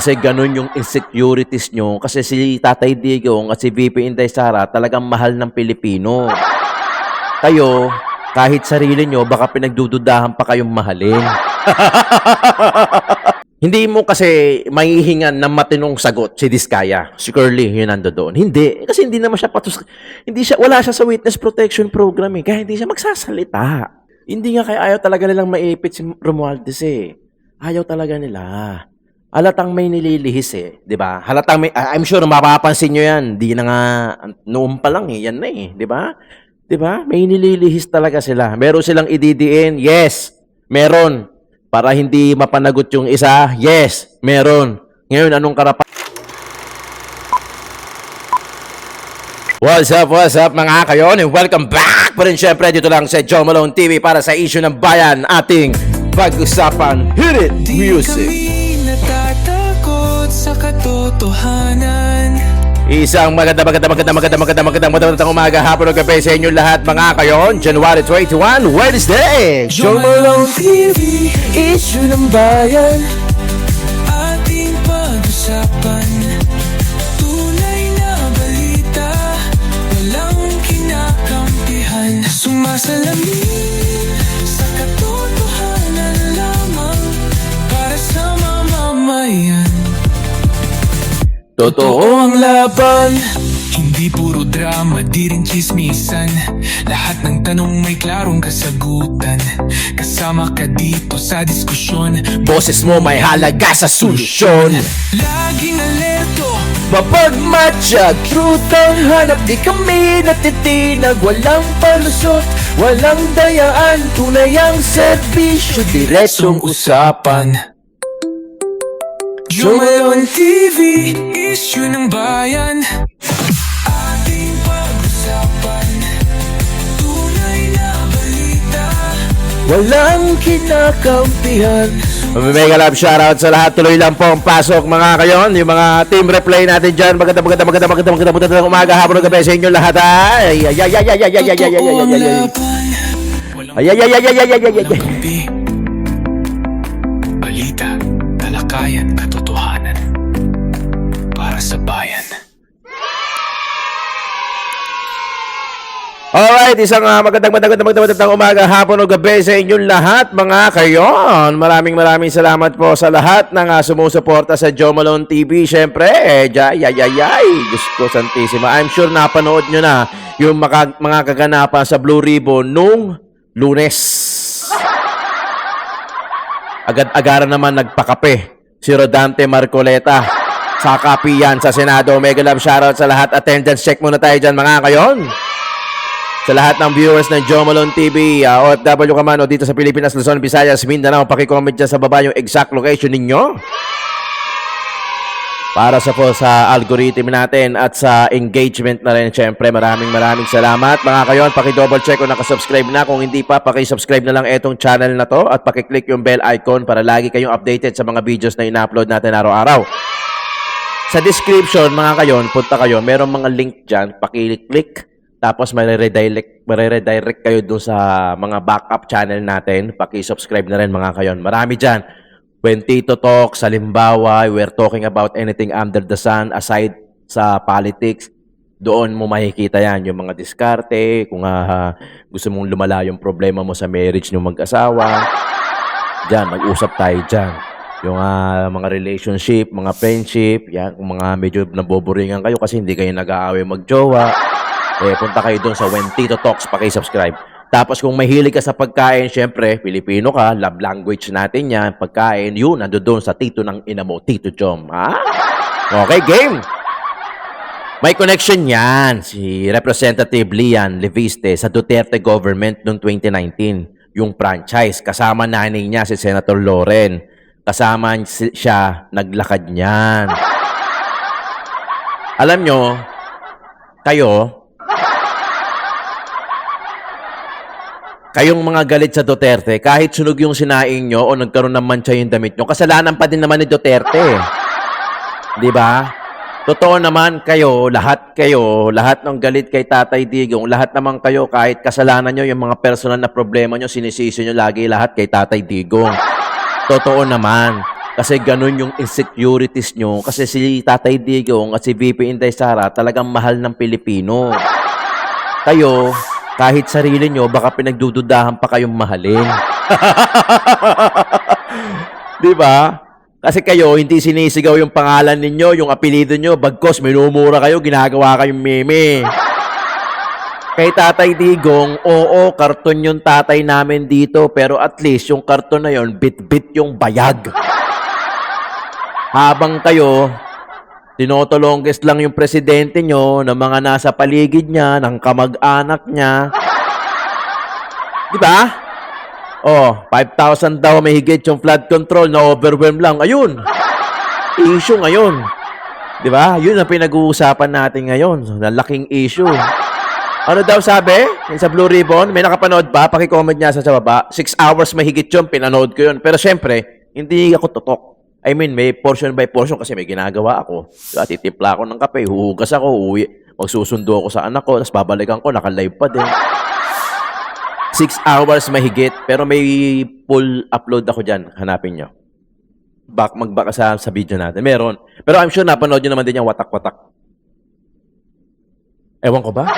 Kasi ganun yung insecurities nyo. Kasi si Tatay Digong at si VP Inday Sara talagang mahal ng Pilipino. Kayo, kahit sarili nyo, baka pinagdududahan pa kayong mahalin. Hindi mo kasi maihingan ng matinong sagot si Diskaya. Si Curly, yun nando doon. Hindi. Kasi hindi naman siya wala siya sa witness protection program eh. Kaya hindi siya magsasalita. Hindi nga kaya ayaw talaga nilang maipit si Romualdez eh. Ayaw talaga nila. Halatang may nililihis eh. Di ba? Halatang may, I'm sure mapapansin nyo yan. Di na nga, noon pa lang eh. Yan na eh. Di ba? Di ba? May nililihis talaga sila. Meron silang ididiin. Yes. Meron. Para hindi mapanagot yung isa, yes, meron. Ngayon, anong karapat? What's up mga kayon? And welcome back pa rin syempre dito lang sa Joe Malone TV para sa issue ng bayan ating pag-usapan. Hit it! Music! Di kami natatakot sa katotohanan. Isang magandang umaga, hapon o gabi sa inyo lahat mga kayon. January 21, Wednesday! Joe Malone TV, issue ng bayan. Ating pag-usapan. Tunay na balita, walang kinakampihan. Sumasalamin sa katotohanan lamang para sa mamamayan. Totoo ang laban, hindi puro drama, di rin chismisan. Lahat ng tanong may klarong kasagutan. Kasama ka dito sa diskusyon. Boses mo may halaga sa solusyon. Laging alerto, Mapagmatsyag, truth ang hanap, di kami natitinag. Walang palusot, walang dayaan, tunay ang serbisyo, diretsong usapan. Joe Malone TV, issue ng bayan. Ating pag-usapan. Tunay na balita. Walang kinakampihan. Mega love shoutout sa lahat. Tuloy lang po ang pasok mga kayon. Yung mga team replay natin dyan. Magandang umaga, hapon o gabi sa inyo lahat. Ay. Totoo ang laban. Walang kampi. Balita, talakayan, katotohanan. Para sa bayan. Alright, isang magandang umaga, hapon o gabi sa inyong lahat mga kayon. Maraming salamat po sa lahat ng sumusuporta sa Joe Malone TV. Siyempre, Gusto Santissima. I'm sure napanood nyo na yung mga kaganapan sa Blue Ribbon nung Lunes. Agad-agaran naman nagpakape si Rodante Marcoleta sa kapiyan sa Senado. Mega love shoutout sa lahat. Attendance check muna tayo dyan mga kayon. Sa lahat ng viewers ng Joe Malone TV, OFW ka man o dito sa Pilipinas, Luzon, Visayas, Mindanao, pakicomment dyan sa baba yung exact location ninyo. Para sa algorithm natin at sa engagement na rin, syempre, maraming salamat. Mga kayon, paki-double check kung nakasubscribe na. Kung hindi pa, paki-subscribe na lang etong channel na to at paki-click yung bell icon para lagi kayong updated sa mga videos na ina-upload natin araw-araw. Sa description, mga kayon, punta kayo, merong mga link dyan, paki-click. Tapos redirect kayo doon sa mga backup channel natin. Paki-subscribe na rin mga kayon. Marami dyan. When Tito talks, halimbawa, we're talking about anything under the sun aside sa politics. Doon mo makikita yan. Yung mga diskarte, kung gusto mong lumala yung problema mo sa marriage ng mag-asawa. Diyan, mag-usap tayo dyan. Yung mga relationship, mga friendship, yan. Kung mga medyo naboboringan kayo kasi hindi kayo nag-aaway mag-jowa. Punta kayo doon sa When Tito Talks, paki-subscribe. Tapos kung mahilig ka sa pagkain, syempre, Pilipino ka, love language natin yan, pagkain, yun, nando doon sa tito ng ina mo, Tito Jom. Okay, game! May connection yan, si Representative Lian Leviste sa Duterte government noong 2019, yung franchise. Kasama nanay niya si Senator Loren. Kasama siya, naglakad niyan. Alam nyo, kayong mga galit sa Duterte, kahit sunog yung sinaing nyo o nagkaroon ng mancha yung damit nyo, kasalanan pa din naman ni Duterte. Di ba? Totoo naman lahat ng galit kay Tatay Digong, lahat naman kayo, kahit kasalanan nyo, yung mga personal na problema nyo, sinisisi nyo lagi lahat kay Tatay Digong. Totoo naman. Kasi ganun yung insecurities nyo. Kasi si Tatay Digong at si VP Inday Sara talagang mahal ng Pilipino. Kayo, kahit sarili nyo, baka pinagdududahan pa kayong mahalin. Di ba? Kasi kayo, hindi sinisigaw yung pangalan ninyo, yung apelido nyo, bagkos, minumura kayo, ginagawa kayong meme. Kay Tatay Digong, oo, karton yung tatay namin dito, pero at least yung karton na yon bit-bit yung bayag. Habang kayo, tinotolongges lang yung presidente nyo ng mga nasa paligid niya, ng kamag-anak niya. Di ba? Oh, 5,000 daw may higit yung flood control na overwhelm lang. Ayun. Issue ngayon. Di ba? Yun ang pinag-uusapan natin ngayon. Laking issue. Ano daw sabi? Yung sa Blue Ribbon, may nakapanood ba? Paki-comment niya sa baba. 6 hours mahigit yun, pinanood ko yun. Pero syempre, hindi ako tutok. I mean, may portion by portion kasi may ginagawa ako. Diba? Titipla ako ng kape, huhugas ako, uwi. Magsusundo ako sa anak ko, tapos babalikan ko, naka-live pa din. 6 hours mahigit, pero may full upload ako dyan. Hanapin nyo. Magbaka sa video natin. Meron. Pero I'm sure napanood nyo naman din yung watak-watak. Ewan ko ba?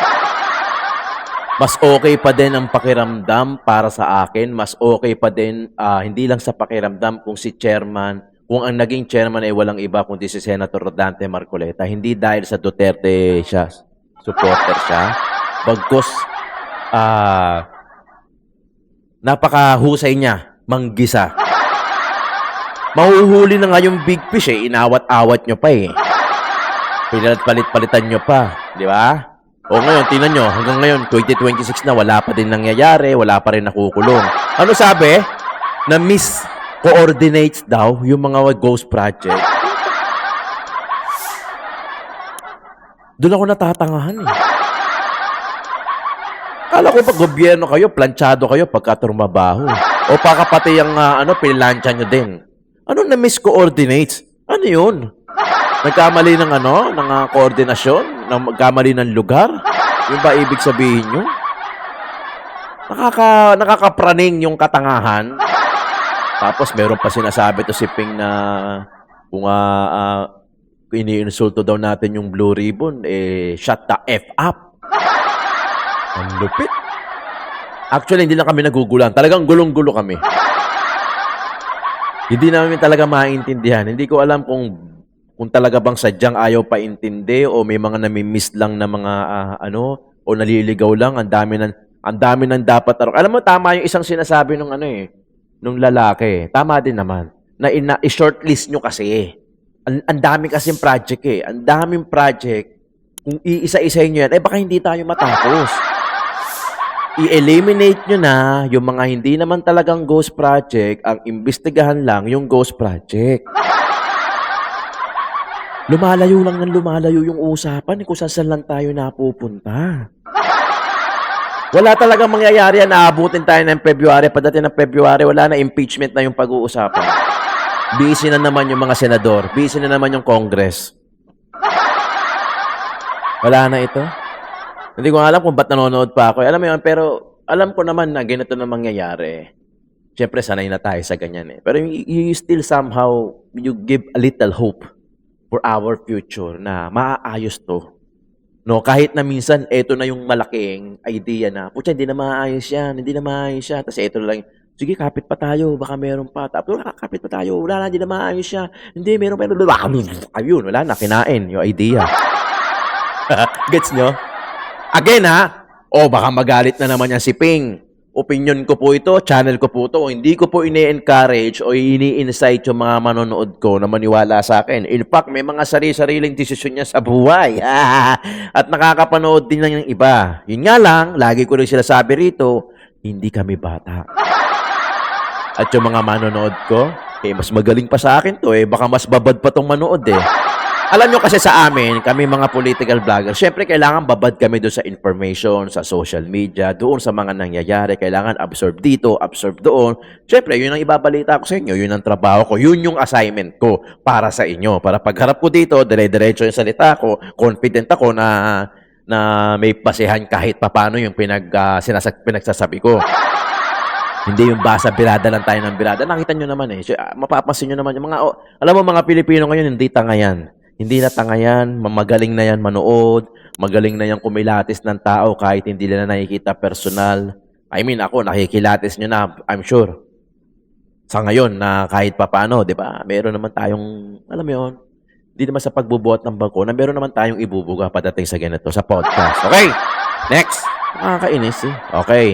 Mas okay pa din ang pakiramdam para sa akin. Mas okay pa din, hindi lang sa pakiramdam kung si chairman, kung ang naging chairman ay walang iba kundi si Senator Dante Marcoleta. Hindi dahil sa Duterte siya, supporter siya. Bagkus, napakahusay niya, manggisa. Mahuhuli na nga yung big fish eh, inawat-awat nyo pa eh. Palit-palitan nyo pa, di ba? O ngayon, tingnan nyo, hanggang ngayon, 2026 na, wala pa din nangyayari, wala pa rin nakukulong. Ano sabi? Na coordinates daw yung mga ghost project. Doon ako natatangahan eh. Kala ko pag gobyerno kayo, planchado kayo pagka trumabaho. O baka pati yung pinlansya nyo din. Ano na miscoordinates? Ano yun? Nagkamali ng ng koordinasyon? Nagkamali ng lugar? Yung ba ibig sabihin nyo? Nakakapraning yung katangahan. Tapos meron pa sinasabi to si Ping na kung iniinsulto daw natin yung Blue Ribbon, shut the F up. Ang lupit. Actually, hindi lang kami nagugulan. Talagang gulong-gulo kami. Hindi namin talaga maintindihan. Hindi ko alam kung talaga bang sadyang ayaw paintindi o may mga nami-miss lang na mga o naliligaw lang. Ang dami ng dapat. Alam mo, tama yung isang sinasabi nung nung lalaki. Tama din naman. Na i-shortlist nyo kasi. Ang dami kasing project eh. Ang daming project. Kung iisa-isa nyo yan, baka hindi tayo matapos. I-eliminate nyo na yung mga hindi naman talagang ghost project, ang imbestigahan lang yung ghost project. Lumalayo lang ng lumalayo yung usapan kung saan lang tayo napupunta. Wala talagang mangyayari yan. Naabutin tayo ng February. Pagdating ng February, wala na, impeachment na yung pag-uusapan. Busy na naman yung mga senador. Busy na naman yung Congress. Wala na ito. Hindi ko alam kung ba't nanonood pa ako. Alam mo yun, pero alam ko naman na ganito na mangyayari. Siyempre, sanay na tayo sa ganyan eh. Pero you still somehow, you give a little hope for our future na maaayos to. No, kahit na minsan, eto na yung malaking idea na, putya, hindi na maayos yan, hindi na maayos yan. Tapos eto lang, sige, kapit pa tayo, baka meron pa. Tapos, kapit pa tayo, wala na, hindi na maayos siya. Hindi, meron pa. Ayun, wala na, kinain yung idea. Gets nyo? Again baka magalit na naman yan si Ping. Opinion ko po ito, channel ko po ito. Hindi ko po ini-encourage o ini-incite yung mga manonood ko na maniwala sa akin. In fact, may mga sari-sariling desisyon niya sa buhay. At nakakapanood din ng iba. Yun nga lang, lagi ko rin sila sabi rito, hindi kami bata. At yung mga manonood ko, mas magaling pa sa akin to baka mas babad pa tong manood Alam nyo kasi sa amin, kami mga political vloggers, syempre kailangan babad kami doon sa information, sa social media, doon sa mga nangyayari. Kailangan absorb dito, absorb doon. Syempre, yun ang ibabalita ko sa inyo. Yun ang trabaho ko. Yun yung assignment ko para sa inyo. Para pagharap ko dito, dire-diretso yung salita ko, confident ako na may basehan kahit papano yung pinagsasabi ko. Hindi yung basa birada lang tayo ng birada. Nakita nyo naman eh. Mapapansin nyo naman yung mga, alam mo mga Pilipino ngayon, hindi tanga yan. Hindi na tanga yan. Magaling na yan manood. Magaling na yan kumilatis ng tao kahit hindi nila nakikita personal. I mean, ako, nakikilatis nyo na, I'm sure. Sa ngayon, na kahit papano, di ba? Meron naman tayong, alam mo yun, hindi naman sa pagbubuhat ng bangko, na meron naman tayong ibubuga padating sa ganito, sa podcast. Okay, next. Nakakainis eh. Okay,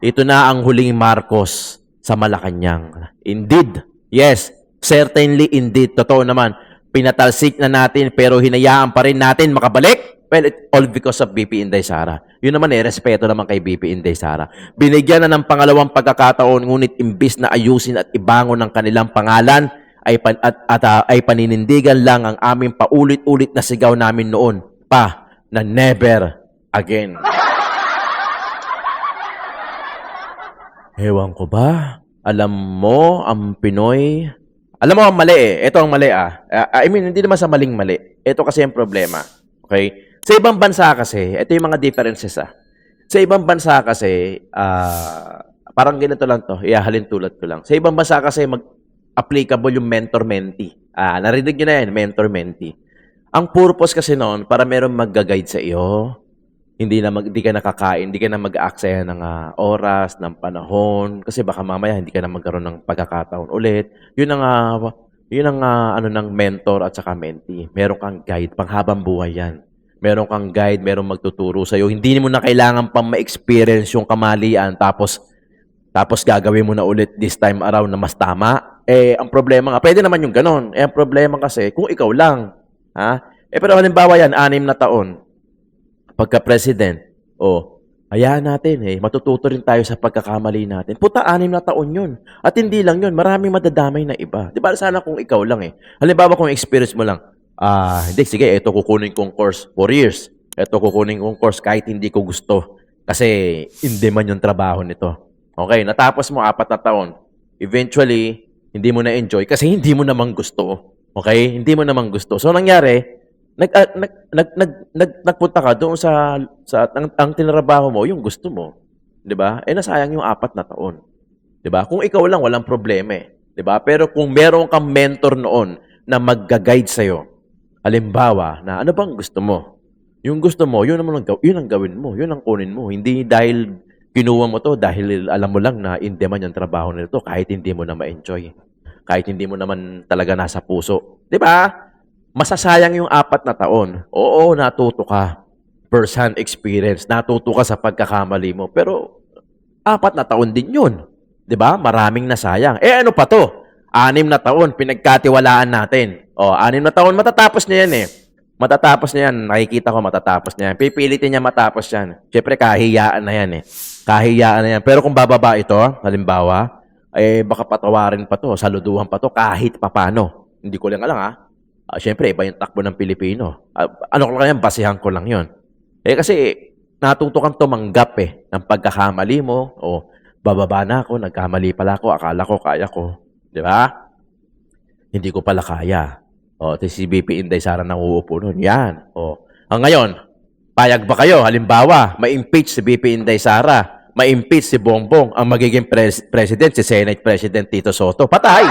ito na ang huling Marcos sa Malacanang. Indeed, yes, certainly indeed. Totoo naman, pinatalsik na natin pero hinayaan pa rin natin makabalik. Well, it's all because of BP Inday Sara. Yun naman eh, respeto naman kay BP Inday Sara. Binigyan na ng pangalawang pagkakataon, ngunit imbis na ayusin at ibangon ng kanilang pangalan, ay paninindigan lang ang aming paulit-ulit na sigaw namin noon pa na never again. Ewan ko ba? Alam mo, ang Pinoy... Alam mo, ang mali eh. Ito ang mali ah. I mean, hindi naman sa maling mali. Ito kasi ang problema. Okay? Sa ibang bansa kasi, ito yung mga differences ah. Sa ibang bansa kasi, parang ganito lang to. Ihahalin tulad ko lang. Sa ibang bansa kasi, applicable yung mentor-mentee. Narinig nyo na yan, mentor-mentee. Ang purpose kasi noon, para meron mag-guide sa iyo, hindi ka nakakain, hindi ka na mag-aaksaya ng oras, ng panahon, kasi baka mamaya hindi ka na magkaroon ng pagkakataon ulit. Yun ang ano ng mentor at saka mentee. Meron kang guide, panghabang buhay yan. Meron kang guide, meron magtuturo sa'yo. Hindi mo na kailangan pang ma-experience yung kamalian, tapos gagawin mo na ulit this time around na mas tama. Ang problema nga, pwede naman yung ganon. Ang problema kasi, kung ikaw lang, pero halimbawa yan, 6 na taon, pagka-president, hayaan natin matututo rin tayo sa pagkakamali natin. Puta, 6 na taon yun. At hindi lang yun, maraming madadamay na iba. Di ba, sana kung ikaw lang Halimbawa kung experience mo lang, hindi, sige, ito kukunin kong course 4 years. Ito kukunin kong course kahit hindi ko gusto. Kasi hindi man yung trabaho nito. Okay, natapos mo 4 na taon. Eventually, hindi mo na-enjoy kasi hindi mo namang gusto. Okay? Hindi mo namang gusto. So, nangyari, nagpunta ka doon sa ang tinrabaho mo, yung gusto mo. 'Di ba? Nasayang yung 4 na taon. 'Di ba? Kung ikaw lang, walang problema 'di ba? Pero kung meron kang mentor noon na magga-guide sa'yo, halimbawa, na ano bang gusto mo? Yung gusto mo, yun ang gawin mo, yun ang kunin mo. Hindi dahil kinuha mo to dahil alam mo lang na in demand yung trabaho nito kahit hindi mo na ma-enjoy. Kahit hindi mo naman talaga nasa puso. 'Di ba? Masasayang yung 4 na taon. Oo, natuto ka. First-hand experience. Natuto ka sa pagkakamali mo. Pero 4 na taon din yun. 'Di ba? Maraming nasayang. Ano pa to? 6 na taon, pinagkatiwalaan natin. 6 na taon, matatapos niya yan Matatapos niya yan. Nakikita ko matatapos niya yan. Pipilitin niya matapos yan. Siyempre, kahiyaan na yan Kahiyaan na yan. Pero kung bababa ito, halimbawa, baka patawarin pa to, saluduhan pa to, kahit papano. Hindi ko lang alam Siyempre, iba yung takbo ng Pilipino. Ano ko lang yan, basihan ko lang yun. Kasi, natuto kang tumanggap ng pagkakamali mo. Bababa na ako, nagkamali pala ako, akala ko, kaya ko. Di ba? Hindi ko pala kaya. Si BP Inday Sara nang uupo nun. Yan. Ngayon, payag ba kayo? Halimbawa, ma-impeach si BP Inday Sara, ma-impeach si Bongbong, ang magiging president, si Senate President Tito Soto. Patay!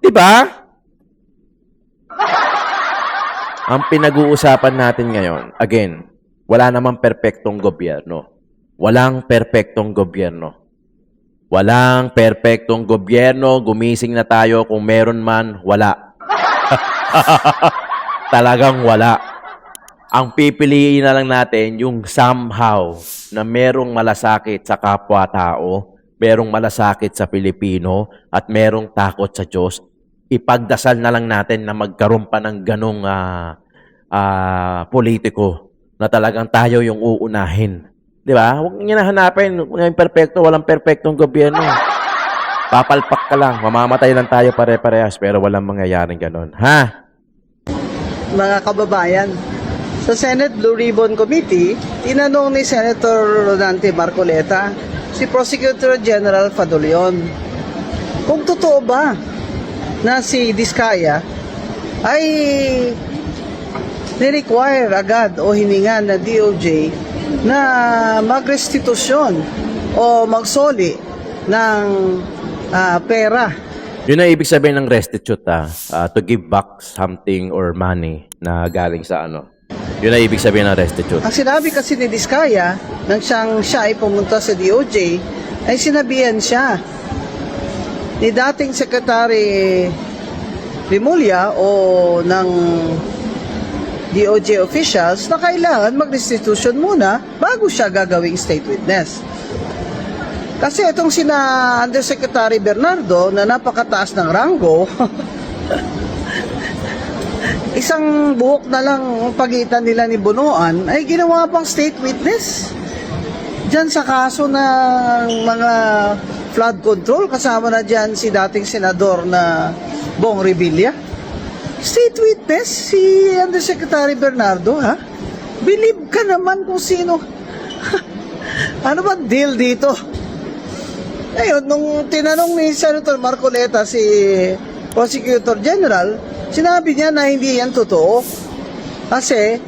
Diba? Ang pinag-uusapan natin ngayon, again, wala namang perpektong gobyerno. Walang perpektong gobyerno. Walang perpektong gobyerno. Gumising na tayo. Kung meron man, wala. Talagang wala. Ang pipiliin na lang natin yung somehow na merong malasakit sa kapwa-tao, merong malasakit sa Pilipino, at merong takot sa Diyos. Ipagdasal na lang natin na magkaroon pa ng ganong politiko na talagang tayo yung uunahin. Di ba? Huwag niyo na hanapin. Yung perfecto, walang perfectong gobyerno. Papalpak ka lang. Mamamatay lang tayo pare-parehas pero walang mangyayaring ganon. Mga kababayan, sa Senate Blue Ribbon Committee, tinanong ni Senator Rodante Marcoleta si Prosecutor General Fadolion kung totoo ba na si Diskaya ay ni-require agad o hiningan na DOJ na magrestitusyon o magsoli ng pera. Yun ang ibig sabihin ng restitute, to give back something or money na galing sa ano. Yun ang ibig sabihin ng restitute. Ang sinabi kasi ni Diskaya, nang siya ay pumunta sa DOJ, ay sinabihan siya ni dating Secretary Rimulya o ng DOJ officials na kailangan mag-restitution muna bago siya gagawing state witness. Kasi itong sina Undersecretary Bernardo na napakataas ng ranggo, isang buhok na lang ang pagitan nila ni Bunuan ay ginawa pang state witness. Diyan sa kaso ng mga flood control, kasama na dyan si dating senador na Bong Revilla. State witness si Undersecretary Bernardo, ha? Believe ka naman kung sino. Ano ba deal dito? Ngayon, nung tinanong ni Senator Marcoleta si Prosecutor General, sinabi niya na hindi yan totoo. Kasi,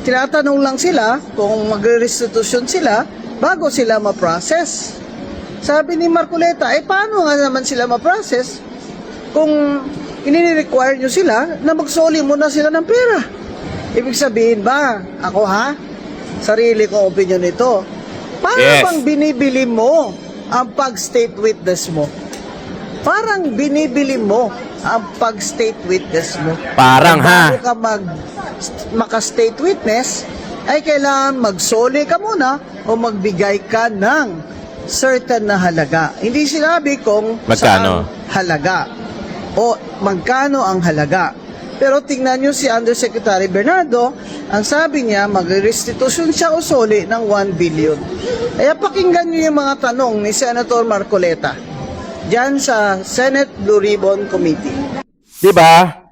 tinatanong lang sila kung magre-restitution sila bago sila ma-process. Sabi ni Marcoleta, paano nga naman sila ma-process kung ini-require nyo sila na magsoli muna sila ng pera? Ibig sabihin ba, ako sarili kong opinion ito, paano bang binibili mo ang pag-state witness mo? Parang binibili mo ang pag-state witness mo. Parang bago ka maka-state witness, ay kailangan magsoli ka muna o magbigay ka ng certain na halaga. Hindi sinabi kung magkano saan halaga o magkano ang halaga. Pero tingnan nyo si Undersecretary Bernardo, ang sabi niya, mag-restitution siya o soli ng 1 billion. Kaya pakinggan nyo yung mga tanong ni Senator Marcoleta dyan sa Senate Blue Ribbon Committee. Diba?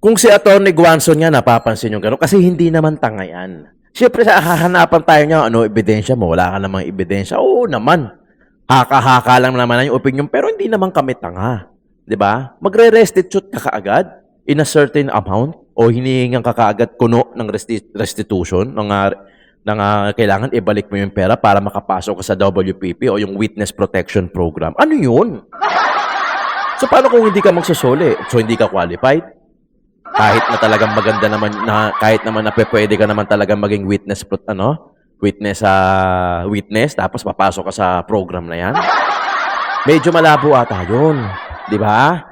Kung si Atty. Guanzon nga napapansin yung gano'n, kasi hindi naman tanga yan. Siyempre, hahanapan tayo niya, ebidensya mo? Wala ka namang ebidensya. Oo naman. Haka-haka lang naman yung opinion, pero hindi naman kami tanga. Diba? Magre-restitute ka kaagad in a certain amount o hinihingan ka kaagad kuno ng restitution ng kailangan ibalik mo yung pera para makapasok ka sa WPP o yung Witness Protection Program. Ano yun? So, paano kung hindi ka magsusoli? So, hindi ka qualified? Kahit na talagang maganda naman, kahit naman na pwede ka naman talagang maging witness, witness, tapos papasok ka sa program na yan? Medyo malabo ata yun. Di ba?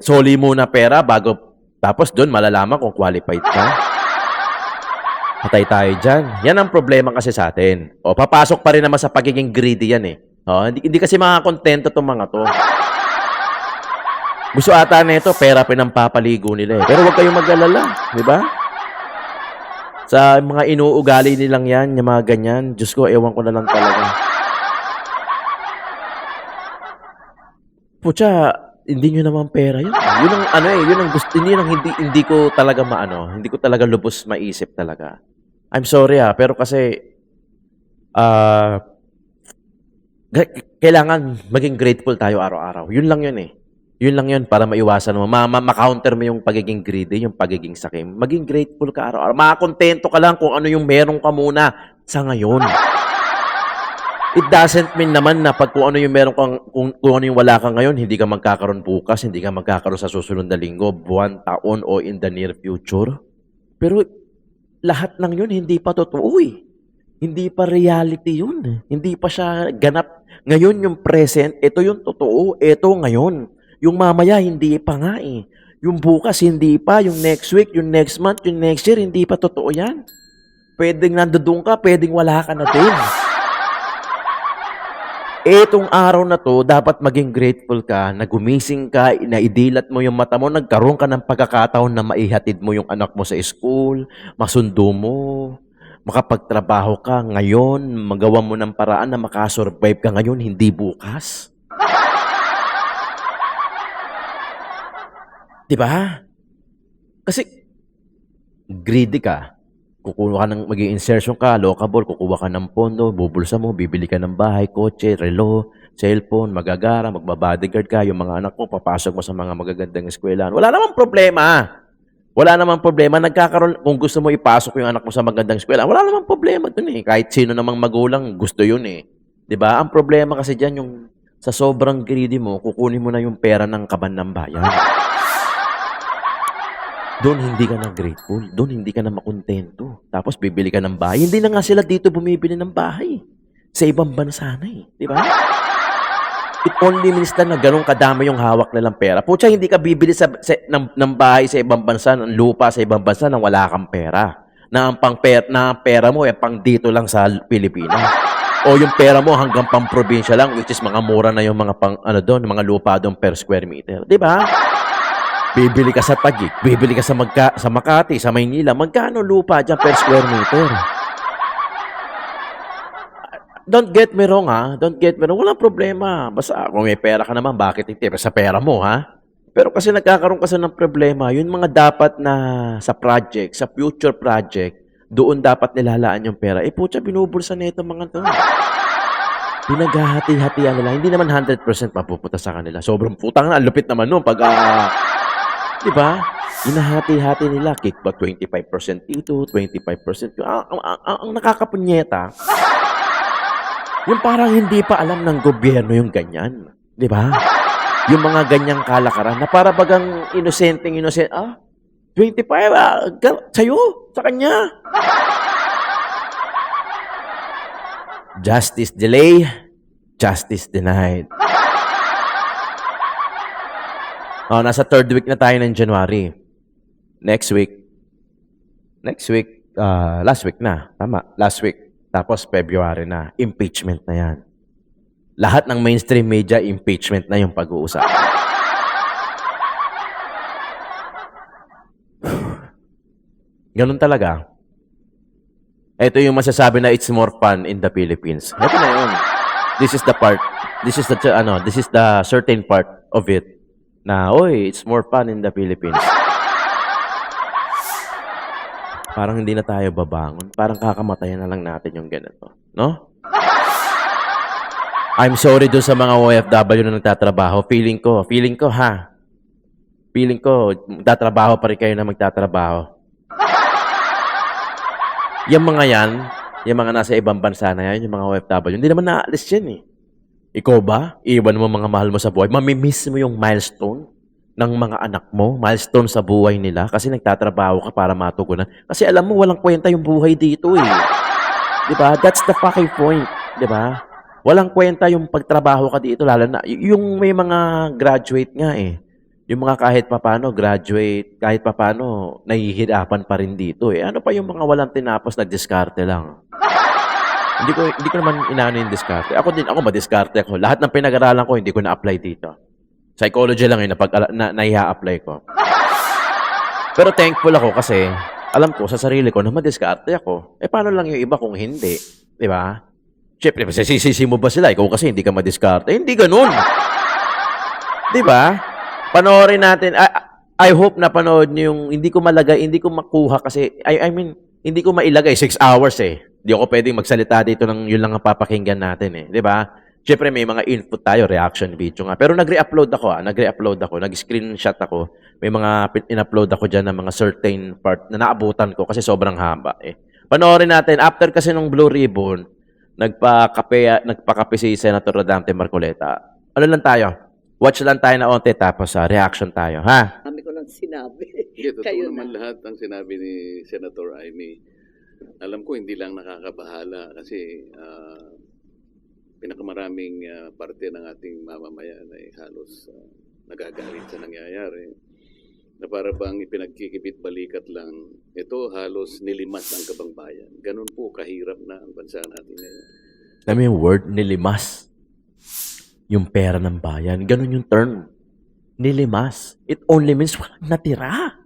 Soli muna pera bago, tapos doon malalaman kung qualified ka. Patay tayo dyan. Yan ang problema kasi sa atin. O, papasok pa rin naman sa pagiging greedy yan eh. O, hindi kasi makakontento itong mga to. Gusto ata na ito, pera pinampapaligo nila eh. Pero huwag kayong mag-alala. Di ba? Sa mga inuugali nilang yan, yung mga ganyan, Diyos ko, ewan ko na lang talaga. Pucha, hindi nyo naman pera yun. Yun ang yun ang gusto, hindi ko talaga hindi ko talaga lubos maisip talaga. I'm sorry pero kasi kailangan maging grateful tayo araw-araw. Yun lang yun eh. Yun lang yun para maiwasan mo. Ma-counter mo yung pagiging greedy, yung pagiging sakim. Maging grateful ka araw-araw. Makakontento ka lang kung ano yung meron ka muna sa ngayon. It doesn't mean naman na pag kung ano yung meron kang, kung ano yung wala ka ngayon, hindi ka magkakaroon bukas, hindi ka magkakaroon sa susunod na linggo, buwan, taon, o in the near future. Pero lahat ng yun, hindi pa totoo eh. Hindi pa reality yun. Hindi pa siya ganap. Ngayon yung present, ito yung totoo, ito ngayon. Yung mamaya, hindi pa nga eh. Yung bukas, hindi pa. Yung next week, yung next month, yung next year, hindi pa totoo yan. Pwedeng nandoon ka, pwedeng wala ka na din. Etong araw na to, dapat maging grateful ka, na gumising ka, na idilat mo yung mata mo, nagkaroon ka ng pagkakataon na maihatid mo yung anak mo sa school, masundo mo, makapagtrabaho ka ngayon, magawa mo ng paraan na makasurvive ka ngayon, hindi bukas. Diba? Kasi, greedy ka. Kukuha ka ng mag-i-insertion ka, lockable, kukuha ka ng pondo, bubulsa mo, bibili ka ng bahay, kotse, relo, cellphone, magagara, magbabodyguard ka, yung mga anak mo, papasok mo sa mga magagandang eskwelahan. Wala namang problema. Wala namang problema. Nagkakaroon, kung gusto mo ipasok yung anak mo sa magandang eskwela, wala namang problema dun eh. Kahit sino namang magulang, gusto yun eh. 'Di ba? Ang problema kasi dyan, yung sa sobrang greedy mo, kukunin mo na yung pera ng kaban ng bayan. Doon hindi ka na grateful. Doon hindi ka na makontento. Tapos bibili ka ng bahay. Hindi na nga sila dito bumibili ng bahay. Sa ibang bansa na eh. Di ba? It only means na ganun kadami yung hawak nilang pera. Pucha, hindi ka bibili ng bahay sa ibang bansa, ng lupa sa ibang bansa nang wala kang pera. Na ang pera mo pang dito lang sa Pilipinas. O yung pera mo hanggang pang probinsya lang, which is mga mura na yung mga mga lupa doon per square meter. Di ba? Bibili ka sa Taguig, bibili ka sa Makati, sa Maynila. Magkano lupa dyan per square meter? Don't get me wrong, ha? Don't get me wrong. Walang problema. Basta kung may pera ka naman, bakit hindi? Sa pera mo, ha? Pero kasi nagkakaroon kasi ng problema, yun mga dapat na sa project, sa future project, doon dapat nilalaan yung pera. Putya, binubulsa nito mga to. Pinaghahati-hatian nila. Hindi naman 100% mapupunta sa kanila. Sobrang putang na. Lupit naman nun. Di ba? Hinahati-hati nila. Kickback 25% dito, 25% dito. Ang nakakapunyeta, yung parang hindi pa alam ng gobyerno yung ganyan. Di ba? Yung mga ganyang kalakaran na para bagang innocent. 25, sa'yo, sa kanya. Justice delay, justice denied. Nasa third week na tayo ng January. Next week, last week na. Tama, last week. Tapos February na. Impeachment na yan. Lahat ng mainstream media, impeachment na yung pag-uusap. Ganun talaga. Ito yung masasabi na it's more fun in the Philippines. Ito na yun. This is the part. This is the certain part of it. Na, it's more fun in the Philippines. Parang hindi na tayo babangon. Parang kakamatayan na lang natin yung ganito. No? I'm sorry doon sa mga OFW na nagtatrabaho. Feeling ko, tatrabaho pa rin kayo na magtatrabaho. Yung mga yan, yung mga nasa ibang bansa na yan, yung mga OFW, hindi naman naalis yan eh. Ikaw ba? Iwan mo mga mahal mo sa buhay. Mamimiss mo yung milestone ng mga anak mo, milestone sa buhay nila kasi nagtatrabaho ka para matugunan. Kasi alam mo, walang kwenta yung buhay dito eh. Diba? That's the fucking point. Diba? Walang kwenta yung pagtrabaho ka dito, lalo na yung may mga graduate nga eh. Yung mga kahit papano graduate, kahit papano nahihirapan pa rin dito eh. Ano pa yung mga walang tinapos, nagdiskarte lang. Hindi ko naman inaano yung diskarte. Ako madiskarte ako. Lahat ng pinag-aralan ko, hindi ko na-apply dito. Psychology lang yun, naiha-apply ko. Pero thankful ako kasi, alam ko sa sarili ko na madiskarte ako. Paano lang yung iba kung hindi? Di ba? Siyempre, masisisi mo ba sila? Ikaw kasi hindi ka madiskarte. Hindi ganun. Di ba? Panoorin natin. I hope na panood niyo yung hindi ko makuha kasi, I mean, hindi ko mailagay 6 hours eh. Hindi ako pwedeng magsalita dito ng yun lang ang papakinggan natin eh. Di ba? Siyempre may mga input tayo, reaction video nga. Pero nag-re-upload ako, nag-screenshot ako. May mga in-upload ako dyan ng mga certain part na naabutan ko kasi sobrang haba eh. Panoorin natin, after kasi nung Blue Ribbon, nagpakape si Senator Rodante Marcoleta. Ano lang tayo? Watch lang tayo na onte tapos reaction tayo, ha? Kami ko lang sinabi. Totoo Kayo naman na. lahat ang sinabi ni Senator Amy. Alam ko hindi lang nakakabahala kasi pinakamaraming parte ng ating mamamayan ay halos nagagalit sa nangyayari. Na para bang ipinagkikibit balikat lang, ito halos nilimas ang kabangbayan. Ganun po kahirap na ang bansa natin ngayon. Alam mo yung word, nilimas. Yung pera ng bayan. Ganun yung term. Nilimas. It only means walang natira.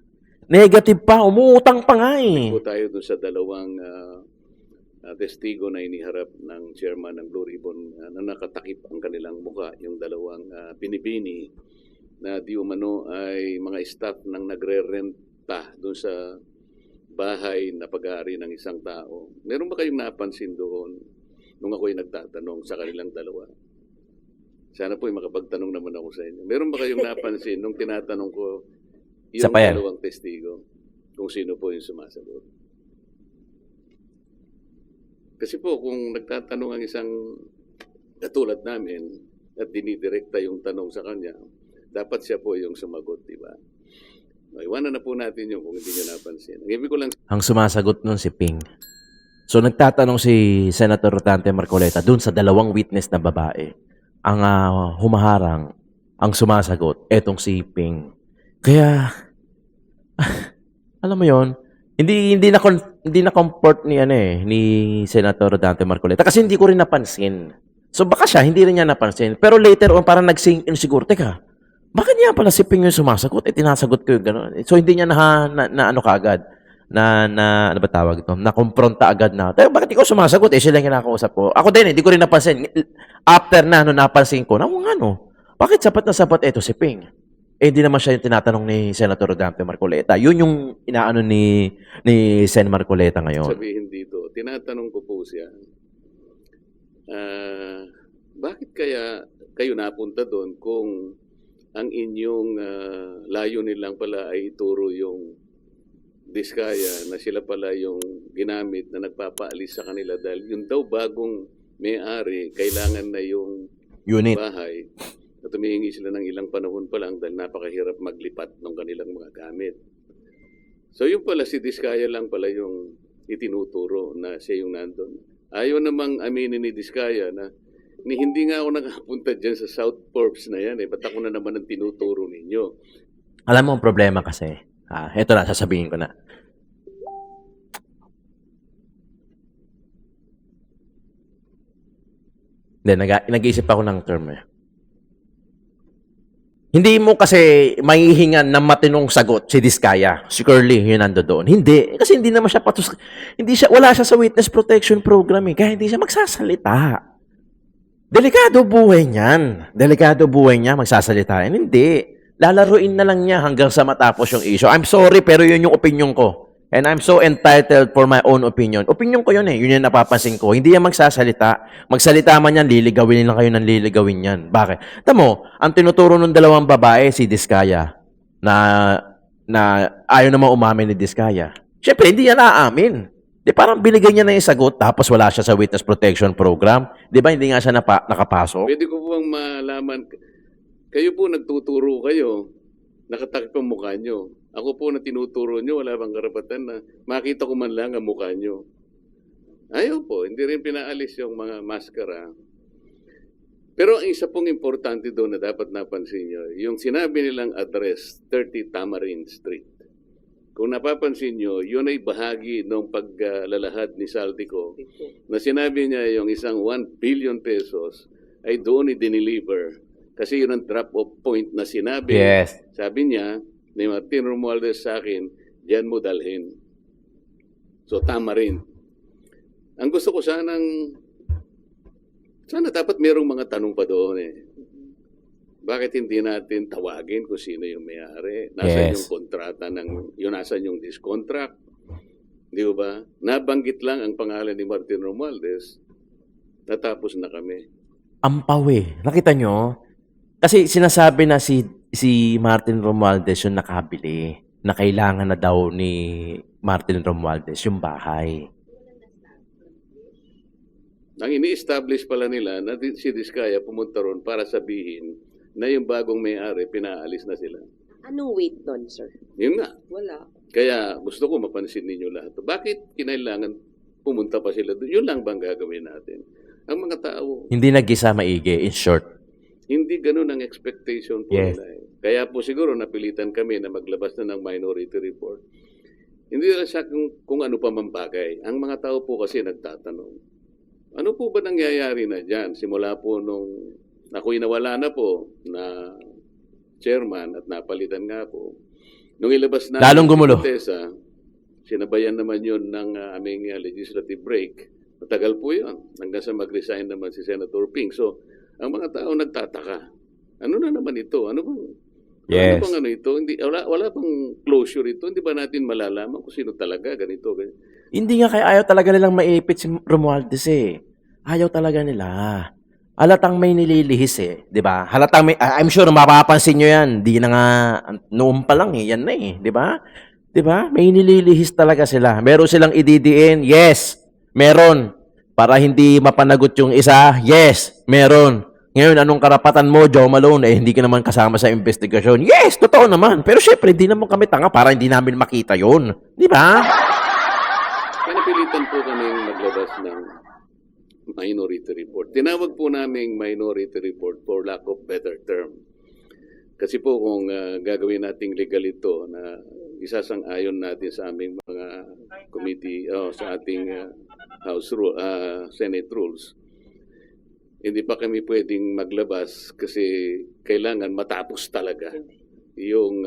Negative pa. Umuutang pa nga eh. Po tayo dun sa dalawang testigo na iniharap ng chairman ng Blue Ribbon na nakatakip ang kanilang muka, yung dalawang binibini na di umano ay mga staff ng nagre-renta doon sa bahay na pag-aari ng isang tao. Meron ba kayong napansin doon nung ako'y nagtatanong sa kanilang dalawa? Sana po'y makapagtanong naman ako sa inyo. Meron ba kayong napansin nung tinatanong ko yung Isa pa yan. dalawang testigo? kung sino po yung sumasagot. Kasi po, kung nagtatanong ang isang katulad namin at dinidirekta yung tanong sa kanya, dapat siya po yung sumagot, di ba? Iwanan na po natin yun kung hindi nyo napansin. Ang ibig ko lang Ang sumasagot nun si Ping. So nagtatanong si Senator Rodante Marcoleta dun sa dalawang witness na babae. Ang humaharang, ang sumasagot, etong si Ping. Kaya, alam mo yon, hindi na comfort ni ni Senator Rodante Marcoleta kasi hindi ko rin napansin. So baka siya hindi rin niya napansin. Pero later on parang nag-sink in siguro, teka, bakit niya pala si Ping yung sumasagot? Tinasagot ko yung gano'n. So hindi niya na ano kaagad ano ba tawag ito? Na-confronta agad na. Pero bakit ikaw sumasagot? Sila yung kinakausap ko. Ako din, hindi ko rin napansin. After na, napansin ko, bakit sapat na sapat ito si Ping? Hindi naman siya yung tinatanong ni Senator Rodante Marcoleta. Yun yung inaano ni Sen Marcoleta ngayon. sabihin dito, tinatanong ko po siya, bakit kaya kayo napunta doon kung ang inyong layunin lang pala ay ituro yung Diskaya na sila pala yung ginamit na nagpapaalis sa kanila dahil yung daw bagong may-ari kailangan na yung Unit. bahay na tumihingi sila ng ilang panahon pa lang dahil napakahirap maglipat ng kanilang mga gamit. So yung pala si Diskaya lang pala yung itinuturo na siya yung nandun. Ayaw namang aminin ni Diskaya na hindi nga ako nakapunta dyan sa South Forbes na yan. Ba't ako na naman ang tinuturo ninyo? Alam mo ang problema kasi, eto na, sasabihin ko na. Then, nag-iisip ako ng term Hindi mo kasi maihingan ng matinong sagot si Diskaya. Si Curly, yun nando doon. Hindi. Kasi hindi naman siya wala siya sa witness protection program Kaya hindi siya magsasalita. Delikado buhay niyan. Delikado buhay niya, magsasalita. Hindi. Lalaruin na lang niya hanggang sa matapos yung issue. I'm sorry, pero yun yung opinion ko. And I'm so entitled for my own opinion. Opinion ko yun Yun yung napapansin ko. Hindi yan magsasalita. Magsalita man yan, liligawin lang kayo ng liligawin yan. Bakit? Tamo, ang tinuturo ng dalawang babae, si Diskaya, na ayaw naman umamin ni Diskaya. Siyempre, hindi yan aamin. Di parang binigay niya na yung sagot, tapos wala siya sa witness protection program. Di ba, hindi nga siya nakapasok? Pwede ko bang malaman, kayo po nagtuturo kayo, nakatakip ang mukha nyo. Ako po na tinuturo nyo, wala bang karapatan na makita ko man lang ang mukha nyo. Ayaw po, hindi rin pinaalis yung mga maskara. Pero ang isa pong importante doon na dapat napansin nyo, yung sinabi nilang address, 30 Tamarind Street. Kung napapansin nyo, yun ay bahagi ng paglalahad ni Saldico na sinabi niya yung isang 1 billion pesos ay doon i-deliver. Kasi yun ang drop-off point na sinabi. Yes. Sabi niya, ni Martin Romualdez sa akin, diyan mo dalhin. So, Tamarind. Ang gusto ko sana dapat merong mga tanong pa doon Bakit hindi natin tawagin kung sino yung may-ari? Nasaan yung kontrata nasaan yung discontract? Di ba? Nabanggit lang ang pangalan ni Martin Romualdez, natapos na kami. Ampaw Nakita nyo? Kasi sinasabi na si Martin Romualdez yung nakabili na kailangan na daw ni Martin Romualdez yung bahay. Ang ini-establish pala nila na si Diskaya pumunta ron para sabihin na yung bagong may-ari, pinaalis na sila. Anong weight doon, sir? Yun nga. Wala. Kaya gusto ko mapansin ninyo lahat. Bakit kinailangan pumunta pa sila doon? Yun lang bang gagawin natin? Ang mga tao, Hindi nag-isa maigi, in short. hindi ganun ang expectation po Yes. nila. Kaya po siguro napilitan kami na maglabas na ng minority report. Hindi lang siya kung ano pa man bagay. Ang mga tao po kasi nagtatanong, ano po ba nangyayari na dyan? Simula po nung ako'y nawala na po na chairman at napalitan nga po. Nung ilabas na Lalong gumulo. sinabayan naman yun ng aming legislative break. Matagal po yun. Hanggang sa mag-resign naman si Senator Ping. So, ang mga tao nagtataka. Ano na naman ito? Ano bang ito? Wala bang closure ito? Hindi ba natin malalaman kung sino talaga ganito? Hindi nga kaya ayaw talaga nilang maipit si Romualdez Ayaw talaga nila. Halatang may nililihis di ba? Halatang may, I'm sure mapapansin nyo yan. Di na nga, noon pa lang yan na di ba? 'Di ba? May nililihis talaga sila. Meron silang ididiin? Yes, meron. Para hindi mapanagot yung isa? Yes, meron. Ngayon, anong karapatan mo, Joe Malone? Hindi ka naman kasama sa investigasyon. Yes, totoo naman. Pero syempre, hindi naman kami tanga para hindi namin makita yun. Di ba? Kaya napilitan po kami maglabas ng minority report. Tinawag po naming minority report for lack of better term. Kasi po kung gagawin nating legal ito na isasang-ayon natin sa aming mga committee, sa ating Senate rules, hindi pa kami pwedeng maglabas kasi kailangan matapos talaga yung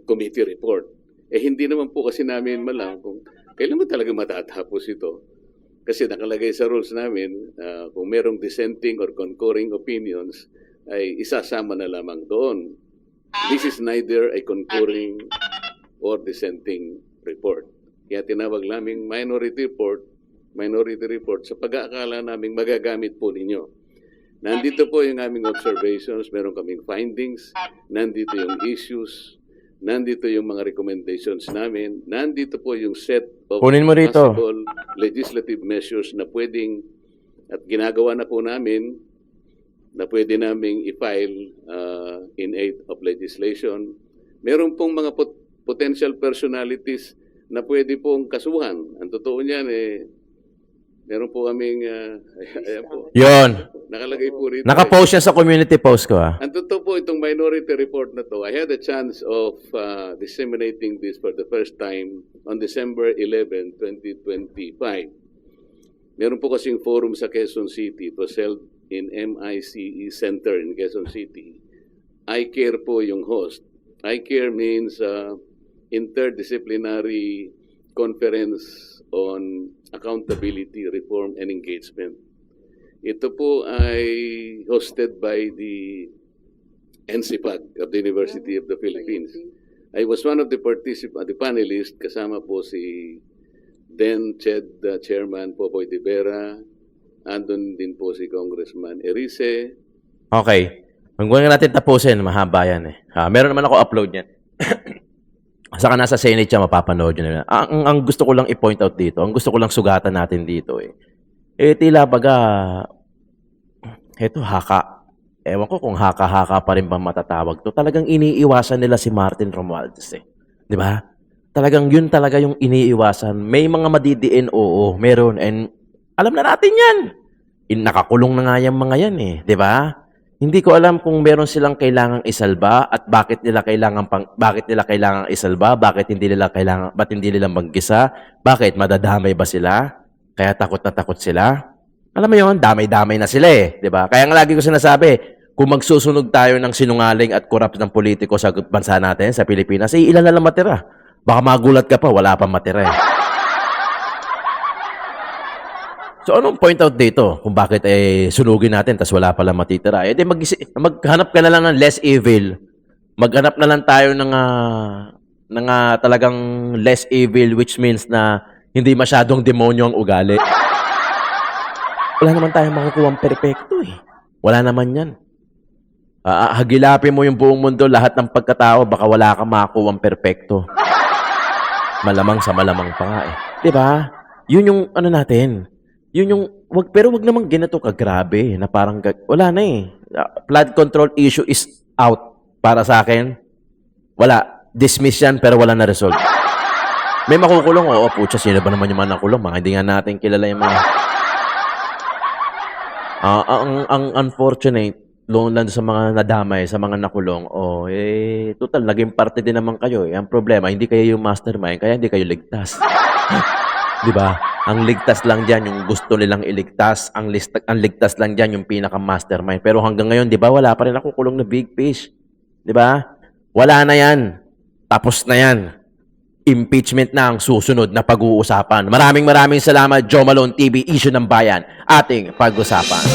committee report. Hindi naman po kasi namin malam kung kailan mo talaga matatapos ito. Kasi nakalagay sa rules namin, kung merong dissenting or concurring opinions, ay isasama na lamang doon. This is neither a concurring or dissenting report. Kaya tinawag naming minority report sa pag-aakala naming magagamit po ninyo. Nandito po yung aming observations, meron kaming findings, nandito yung issues, nandito yung mga recommendations namin, nandito po yung set of Kunin mo rito. possible legislative measures na pwedeng at ginagawa na po namin na pwede naming i-file in aid of legislation. Meron pong mga potential personalities na pwede pong kasuhan. Ang totoo niyan meron po kaming ayan po. Yon. Nakalagay po rito. Nakapost yan sa community post ko, ah. Ang totoo po itong minority report na to, I had a chance of disseminating this for the first time on December 11, 2025. Meron po kasing forum sa Quezon City. It was held in MICE Center in Quezon City. I-CARE po yung host. I-CARE means Interdisciplinary Conference on Accountability, Reform, and Engagement. Ito po ay hosted by the NCPAG of the University of the Philippines. I was one of the panelists, kasama po si then Chairman Popoy de Vera, andun din po si Congressman Erice. Okay. Hanggang nga natin tapusin, mahaba yan eh. Meron naman ako upload yan. Saka nasa Senate siya, mapapanood nyo na. Ang gusto ko lang i-point out dito, ang gusto ko lang sugatan natin dito tila baga, eto haka. Ewan ko kung haka-haka pa rin ba matatawag to. Talagang iniiwasan nila si Martin Romualdez Di ba? Talagang yun talaga yung iniiwasan. May mga madidiin, oo, meron. And alam na natin yan. Nakakulong na nga yung mga yan Di ba? Hindi ko alam kung meron silang kailangang isalba at bakit nila kailangang isalba, bakit hindi nila maggisa, bakit madadamay ba sila? Kaya takot na takot sila. Alam mo 'yon, damay-damay na sila 'di ba? Kaya nga lagi ko sinasabi, kung magsusunog tayo ng sinungaling at korap ng politiko sa bansa natin, sa Pilipinas, ilan na lang matira. Baka magulat ka pa, wala pa matira So, anong point out dito? Kung bakit sunugin natin tas wala pala matitira? Maghanap ka na lang ng less evil. Maghanap na lang tayo ng talagang less evil, which means na hindi masyadong demonyo ang ugali. Wala naman tayong makukuha ang perpekto Wala naman yan. Hagilapin mo yung buong mundo, lahat ng pagkatao, baka wala kang makukuha ang perpekto. Malamang sa malamang pa nga Diba? Yun yung natin. Yun yung, pero wag naman ganito kagrabe na parang, wala na flood control issue is out para sa akin. Wala. Dismiss yan pero wala na resolve. May makukulong, oo, putya, sino ba naman yung mga nakulong? Mga hindi nga natin kilala yung mga... ang unfortunate, lang sa mga nadamay, sa mga nakulong, total, naging parte din naman kayo. Ang problema, hindi kayo yung mastermind, kaya hindi kayo ligtas. Di ba? Ang ligtas lang diyan yung gusto nilang iligtas. Ang ligtas lang diyan yung pinaka-mastermind. Pero hanggang ngayon, di ba, wala pa rin nakukulong na big fish. Di ba? Wala na yan. Tapos na yan. Impeachment na ang susunod na pag-uusapan. Maraming salamat, Joe Malone TV, Issue ng Bayan, ating pag-usapan.